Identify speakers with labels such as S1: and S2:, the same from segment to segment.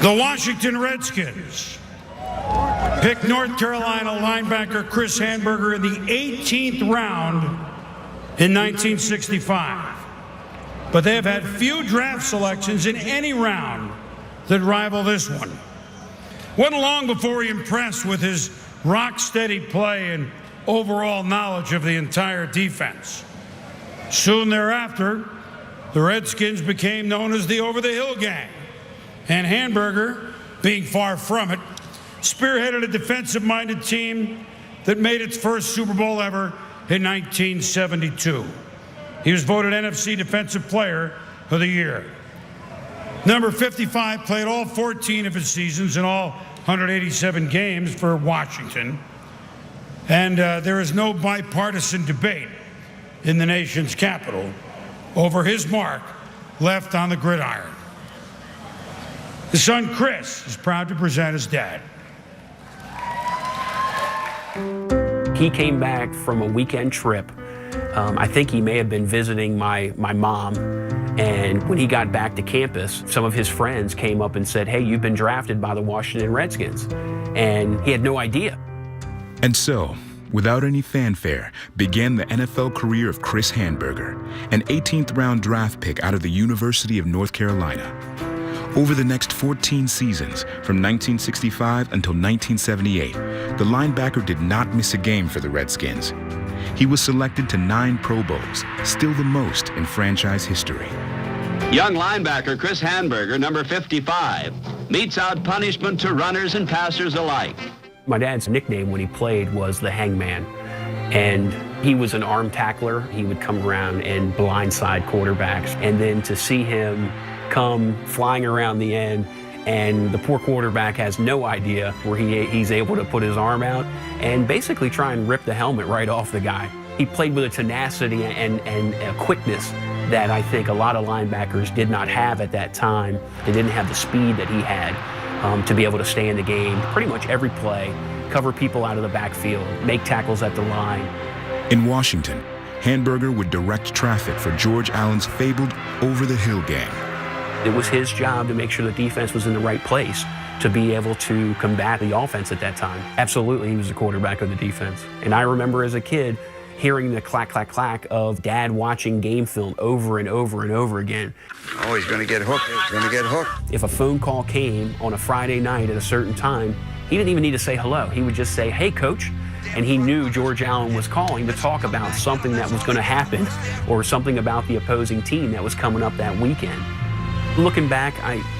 S1: The Washington Redskins picked North Carolina linebacker Chris Hanburger in the 18th round in 1965. But they have had few draft selections in any round that rival this one. Wasn't long before he impressed with his rock-steady play and overall knowledge of the entire defense. Soon thereafter, the Redskins became known as the Over-the-Hill Gang, and Hanburger, being far from it, spearheaded a defensive-minded team that made its first Super Bowl ever in 1972. He was voted NFC Defensive Player of the Year. Number 55 played all 14 of his seasons in all 187 games for Washington. And there is no bipartisan debate in the nation's capital over his mark left on the gridiron. His son, Chris, is proud to present his dad.
S2: He came back from a weekend trip. I think he may have been visiting my mom. And when he got back to campus, some of his friends came up and said, "Hey, you've been drafted by the Washington Redskins." And he had no idea.
S3: And so, without any fanfare, began the NFL career of Chris Hanburger, an 18th round draft pick out of the University of North Carolina. Over the next 14 seasons, from 1965 until 1978, the linebacker did not miss a game for the Redskins. He was selected to 9 Pro Bowls, still the most in franchise history.
S4: Young linebacker Chris Hanburger, number 55, metes out punishment to runners and passers alike.
S2: My dad's nickname when he played was the Hangman, and he was an arm tackler. He would come around and blindside quarterbacks, and then to see him come flying around the end, and the poor quarterback has no idea where he's able to put his arm out and basically try and rip the helmet right off the guy. He played with a tenacity and a quickness that I think a lot of linebackers did not have at that time. They didn't have the speed that he had to be able to stay in the game pretty much every play, cover people out of the backfield, make tackles at the line.
S3: In Washington, Hanburger would direct traffic for George Allen's fabled Over-the-Hill Gang.
S2: It was his job to make sure the defense was in the right place to be able to combat the offense at that time. Absolutely, he was the quarterback of the defense. And I remember as a kid hearing the clack, clack, clack of Dad watching game film over and over and over again.
S5: Oh, he's going to get hooked. He's going to get hooked.
S2: If a phone call came on a Friday night at a certain time, he didn't even need to say hello. He would just say, "Hey, Coach." And he knew George Allen was calling to talk about something that was going to happen or something about the opposing team that was coming up that weekend. Looking back,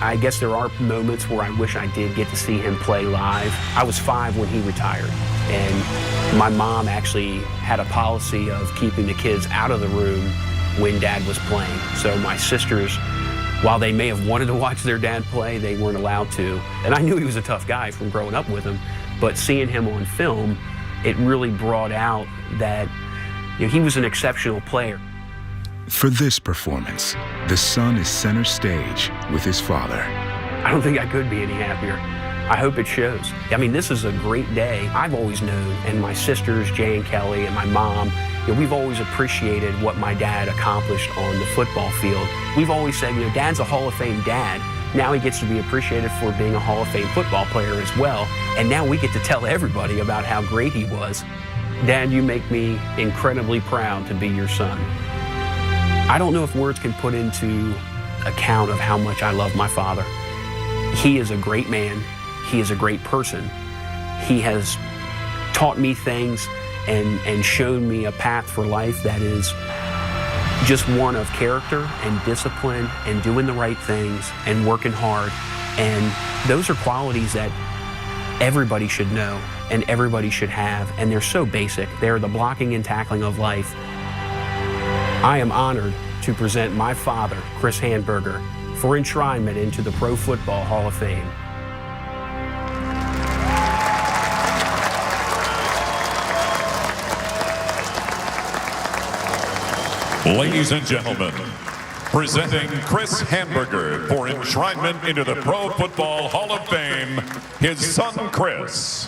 S2: I guess there are moments where I wish I did get to see him play live. I was 5 when he retired, and my mom actually had a policy of keeping the kids out of the room when Dad was playing. So my sisters, while they may have wanted to watch their dad play, they weren't allowed to. And I knew he was a tough guy from growing up with him, but seeing him on film, it really brought out that he was an exceptional player.
S3: For this performance, the son is center stage with his father.
S2: I don't think I could be any happier. I hope it shows. I mean, this is a great day. I've always known, and my sisters, Jay and Kelly, and my mom, we've always appreciated what my dad accomplished on the football field. We've always said, Dad's a Hall of Fame dad. Now he gets to be appreciated for being a Hall of Fame football player as well. And now we get to tell everybody about how great he was. Dad, you make me incredibly proud to be your son. I don't know if words can put into account of how much I love my father. He is a great man. He is a great person. He has taught me things and shown me a path for life that is just one of character and discipline and doing the right things and working hard. And those are qualities that everybody should know and everybody should have, and they're so basic. They're the blocking and tackling of life. I am honored to present my father, Chris Hanburger, for enshrinement into the Pro Football Hall of Fame.
S6: Ladies and gentlemen, presenting Chris Hanburger for enshrinement into the Pro Football Hall of Fame, his son Chris.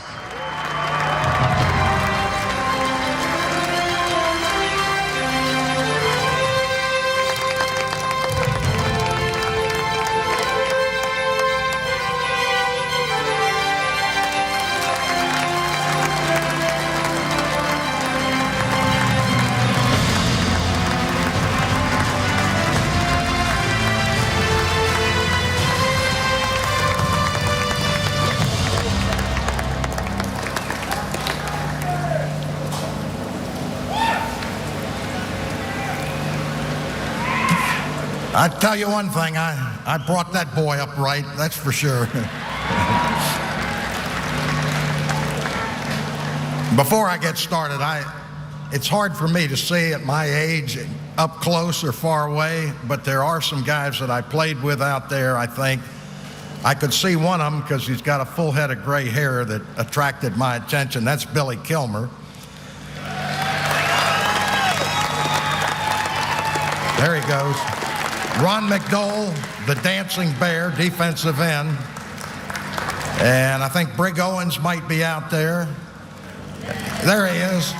S7: I tell you one thing, I brought that boy up right, that's for sure. Before I get started, it's hard for me to see at my age up close or far away, but there are some guys that I played with out there. I think I could see one of them because he's got a full head of gray hair that attracted my attention. That's Billy Kilmer. There he goes. Ron McDowell, the dancing bear, defensive end. And I think Brig Owens might be out there. There he is.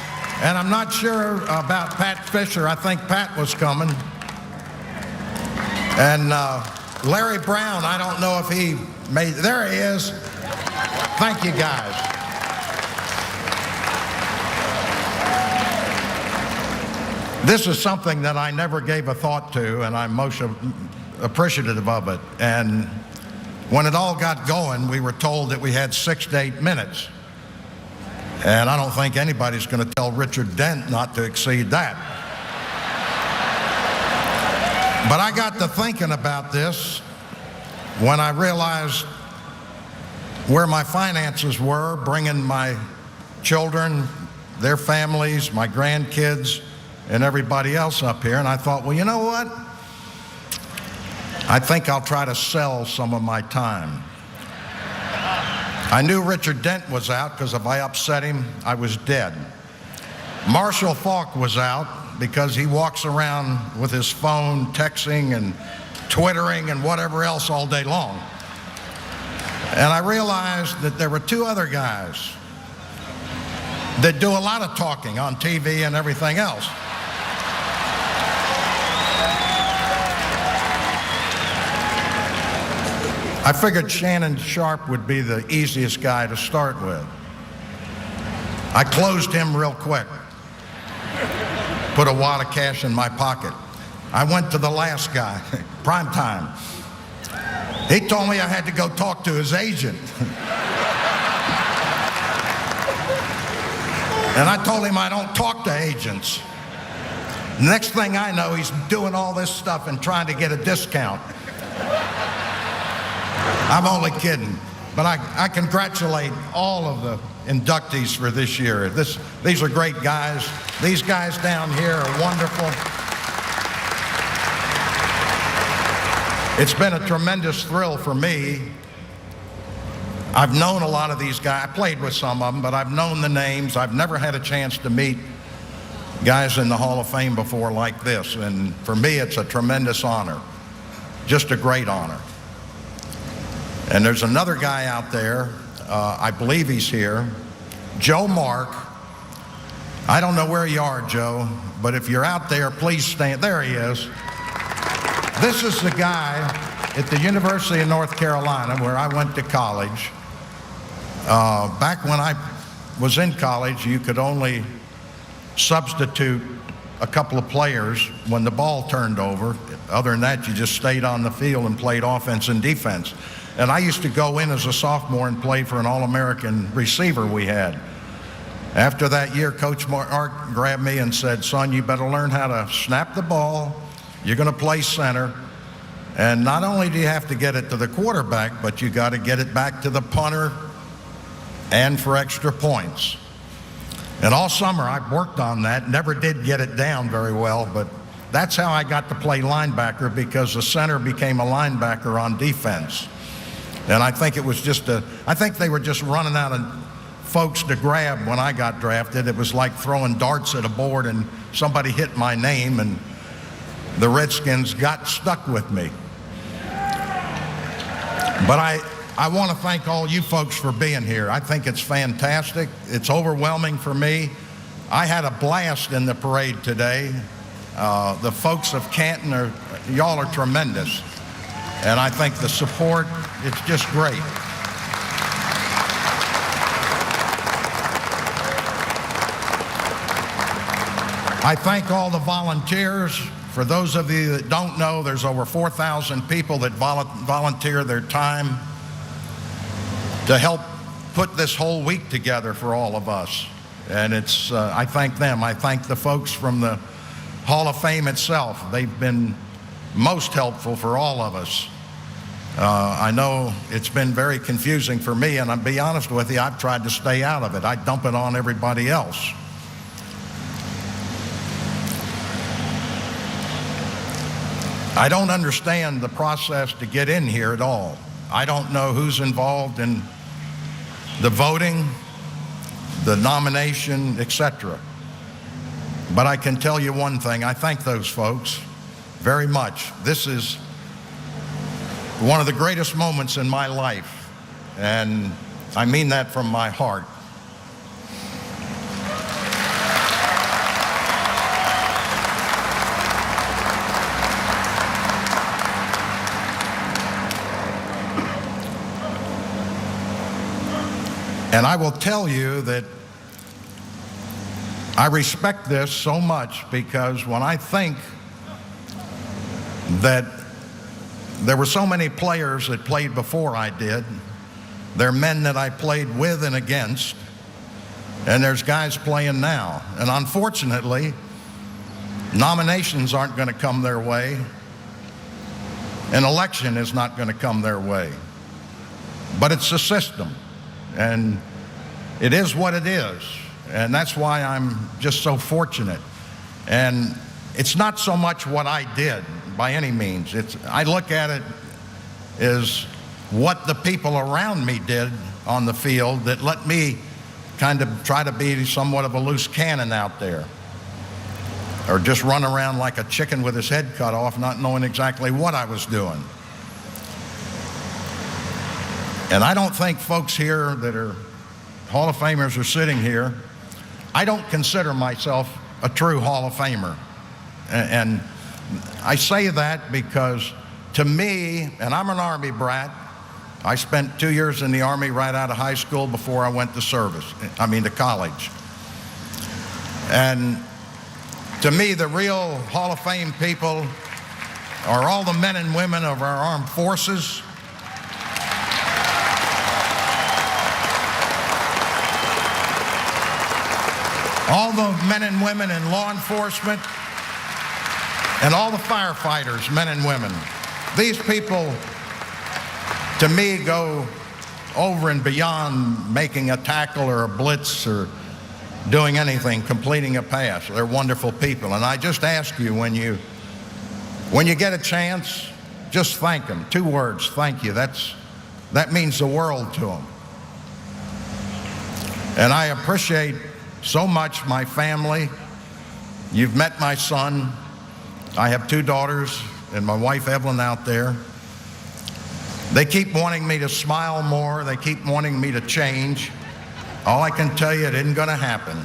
S7: And I'm not sure about Pat Fisher. I think Pat was coming. And Larry Brown, I don't know if he made, there he is. Thank you, guys. This is something that I never gave a thought to, and I'm most appreciative of it. And when it all got going, we were told that we had 6 to 8 minutes. And I don't think anybody's going to tell Richard Dent not to exceed that. But I got to thinking about this when I realized where my finances were, bringing my children, their families, my grandkids, and everybody else up here. And I thought, well, you know what? I think I'll try to sell some of my time. I knew Richard Dent was out because if I upset him, I was dead. Marshall Faulk was out because he walks around with his phone texting and twittering and whatever else all day long. And I realized that there were 2 other guys that do a lot of talking on TV and everything else. I figured Shannon Sharp would be the easiest guy to start with. I closed him real quick. Put a wad of cash in my pocket. I went to the last guy, prime time. He told me I had to go talk to his agent. And I told him I don't talk to agents. Next thing I know, he's doing all this stuff and trying to get a discount. I'm only kidding, but I congratulate all of the inductees for this year. These are great guys. These guys down here are wonderful. It's been a tremendous thrill for me. I've known a lot of these guys. I played with some of them, but I've known the names. I've never had a chance to meet guys in the Hall of Fame before like this, and for me, it's a tremendous honor. Just a great honor. And there's another guy out there, I believe he's here, Joe Mark. I don't know where you are, Joe, but if you're out there, please stand. There he is. This is the guy at the University of North Carolina where I went to college. Back when I was in college, you could only substitute a couple of players when the ball turned over. Other than that, you just stayed on the field and played offense and defense. And I used to go in as a sophomore and play for an All-American receiver we had. After that year, Coach Mark grabbed me and said, son, you better learn how to snap the ball. You're going to play center. And not only do you have to get it to the quarterback, but you got to get it back to the punter and for extra points. And all summer I worked on that, never did get it down very well, but that's how I got to play linebacker, because the center became a linebacker on defense. And I think it was just I think they were just running out of folks to grab when I got drafted. It was like throwing darts at a board and somebody hit my name and the Redskins got stuck with me. But I want to thank all you folks for being here. I think it's fantastic. It's overwhelming for me. I had a blast in the parade today. The folks of Canton, y'all are tremendous. And I think the support, it's just great. I thank all the volunteers. For those of you that don't know, there's over 4,000 people that volunteer their time to help put this whole week together for all of us. And I thank them. I thank the folks from the Hall of Fame itself. They've been most helpful for all of us. I know it's been very confusing for me, and I'll be honest with you, I've tried to stay out of it. I dump it on everybody else. I don't understand the process to get in here at all. I don't know who's involved in the voting, the nomination, etc. But I can tell you one thing, I thank those folks very much. This is one of the greatest moments in my life, and I mean that from my heart. And I will tell you that I respect this so much, because when I think that there were so many players that played before I did, there are men that I played with and against, and there's guys playing now. And unfortunately, nominations aren't going to come their way. An election is not going to come their way. But it's a system. And it is what it is. And that's why I'm just so fortunate. And it's not so much what I did by any means. I look at it as what the people around me did on the field that let me kind of try to be somewhat of a loose cannon out there, or just run around like a chicken with his head cut off, not knowing exactly what I was doing. And I don't think folks here that are Hall of Famers are sitting here. I don't consider myself a true Hall of Famer. And I say that because to me, and I'm an Army brat, I spent 2 years in the Army right out of high school before I went to college. And to me, the real Hall of Fame people are all the men and women of our armed forces, all the men and women in law enforcement, and all the firefighters, men and women. These people, to me, go over and beyond making a tackle or a blitz or doing anything, completing a pass. They're wonderful people. And I just ask you, when you get a chance, just thank them. 2 words, thank you. That means the world to them. And I appreciate so much my family. You've met my son. I have 2 daughters and my wife Evelyn out there. They keep wanting me to smile more. They keep wanting me to change. All I can tell you, it isn't going to happen.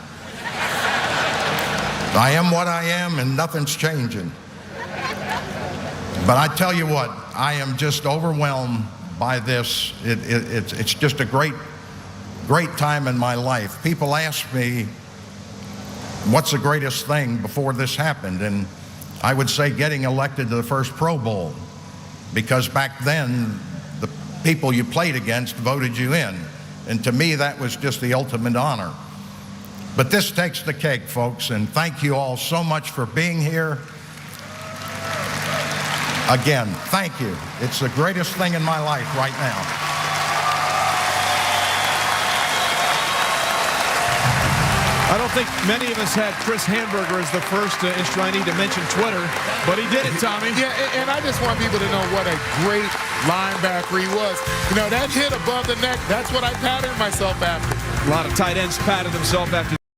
S7: I am what I am, and nothing's changing. But I tell you what, I am just overwhelmed by this. It's just a great time in my life. People ask me, what's the greatest thing before this happened? And I would say getting elected to the first Pro Bowl, because back then, the people you played against voted you in. And to me, that was just the ultimate honor. But this takes the cake, folks, and thank you all so much for being here. Again, thank you. It's the greatest thing in my life right now.
S8: I don't think many of us had Chris Hanburger as the first instrumentee to mention Twitter, but he did it, Tommy.
S9: Yeah, and I just want people to know what a great linebacker he was. You know, that hit above the neck, that's what I patterned myself after.
S8: A lot of tight ends patted themselves after